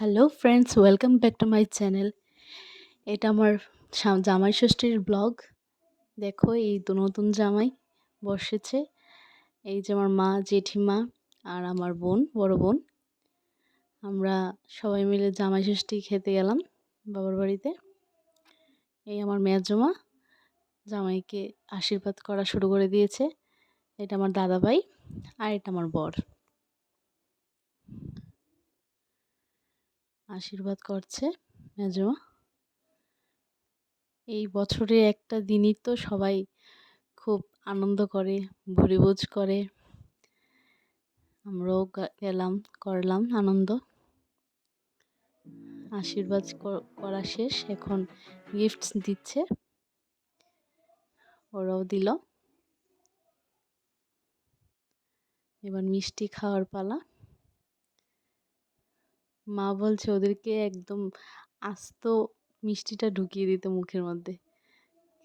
Hello friends, welcome back to my channel. এটা আমার জামাই ষষ্ঠীর ব্লগ। দেখো, এই তো নতুন জামাই বসেছে। এই যে আমার মা, জেঠিমা আর আমার বোন, বড় বোন। আমরা সবাই মিলে জামাই ষষ্ঠী খেতে গেলাম বাবার বাড়িতে। এই আমার মেজো মা জামাইকে আশীর্বাদ করা শুরু করে দিয়েছে। এটা আমার দাদা ভাই আর এটা আমার বর। আশীর্বাদ করছে মেজো মা। এই বছরে একটা দিনই তো সবাই খুব আনন্দ করে, ভুরিভোজ করে। আমরাও গেলাম, করলাম আনন্দ। আশীর্বাদ করা শেষ, এখন গিফটস দিচ্ছে, ওরাও দিল। এবার মিষ্টি খাওয়ার পালা। মা বলছে ওদেরকে একদম আস্ত মিষ্টিটা ঢুকিয়ে দিতে মুখের মধ্যে,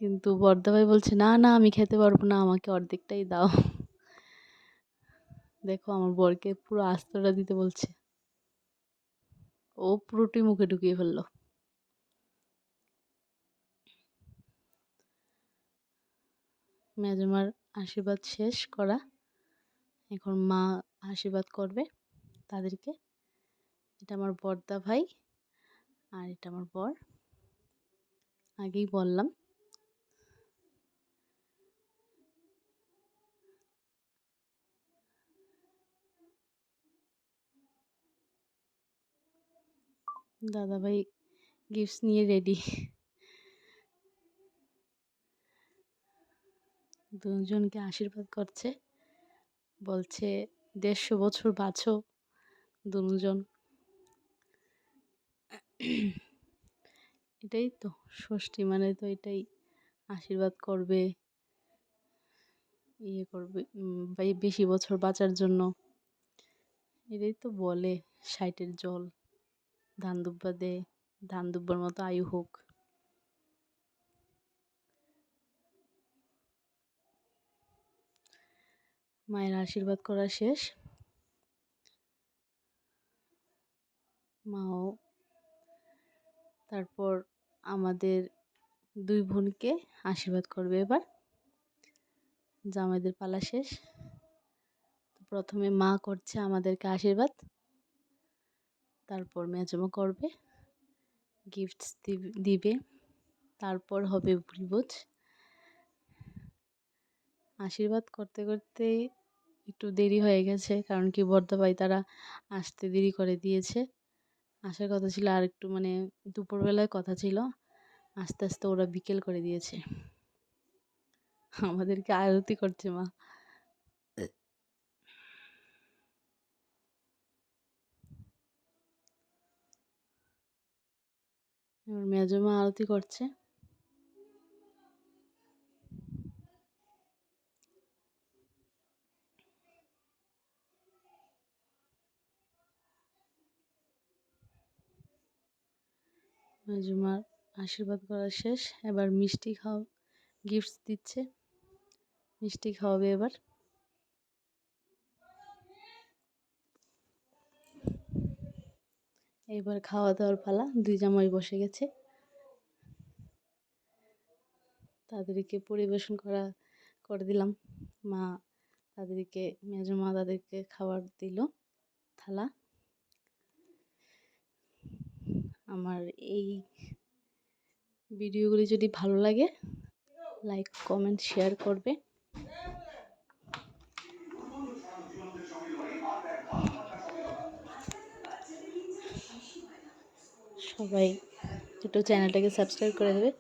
কিন্তু বড়দা ভাই বলছে না না, আমি খেতে পারবো না, আমাকে অর্ধেকটাই দাও। দেখো, আমার বরকে পুরো আস্তটা দিতে বলছে, ও পুরোটাই মুখে ঢুকিয়ে ফেললো। মেজমার আশীর্বাদ শেষ করা, এখন মা আশীর্বাদ করবে তাদেরকে। এটা আমার বড়দা ভাই আর এটা আমার বর, আগেই বললাম। দাদা ভাই গিফটস নিয়ে রেডি। দুজনকে আশীর্বাদ করছে, বলছে 150 বছর বাঁচো দুজন। এটাই তো ষষ্ঠী মানে, তো এটাই, আশীর্বাদ করবে, ইয়ে করবে, বেশি বছর বাঁচার জন্য। এটাই তো বলে, 60-এর জল ধান দুব্বা দে, ধান দুব্বার মতো আয়ু হোক। মায়ের আশীর্বাদ করা শেষ, মাও তারপর আমাদের দুই বোনকে আশীর্বাদ করবে। এবার জামাইদের পালা শেষ, প্রথমে মা করছে আমাদেরকে আশীর্বাদ, তারপর মেজমা করবে, গিফটস দিবে, তারপর হবে ভুরিভোজ। আশীর্বাদ করতে করতে একটু দেরি হয়ে গেছে, কারণ কি বড়দা ভাই তারা আসতে দেরি করে দিয়েছে। আসার কথা ছিল আর একটু, মানে দুপুরবেলায় কথা ছিল, আস্তে আস্তে ওরা বিকেল করে দিয়েছে। আমাদেরকে আরতি করছে মা। এবার মেজমা আরতি করছে। মেজমার আশীর্বাদ করা শেষ, এবার মিষ্টি গিফটস দিচ্ছে, মিষ্টি খাওয়াবে এবার। এবার খাওয়া দাওয়ার পালা, দুই জামাই বসে গেছে, তাদেরকে পরিবেশন করে দিলাম। মা তাদেরকে, মেজমা তাদেরকে খাবার দিল থালা। আমার এই ভিডিওগুলি যদি ভালো লাগে, লাইক কমেন্ট শেয়ার করবে। সবাই একটু চ্যানেলটাকে সাবস্ক্রাইব করে দেবে।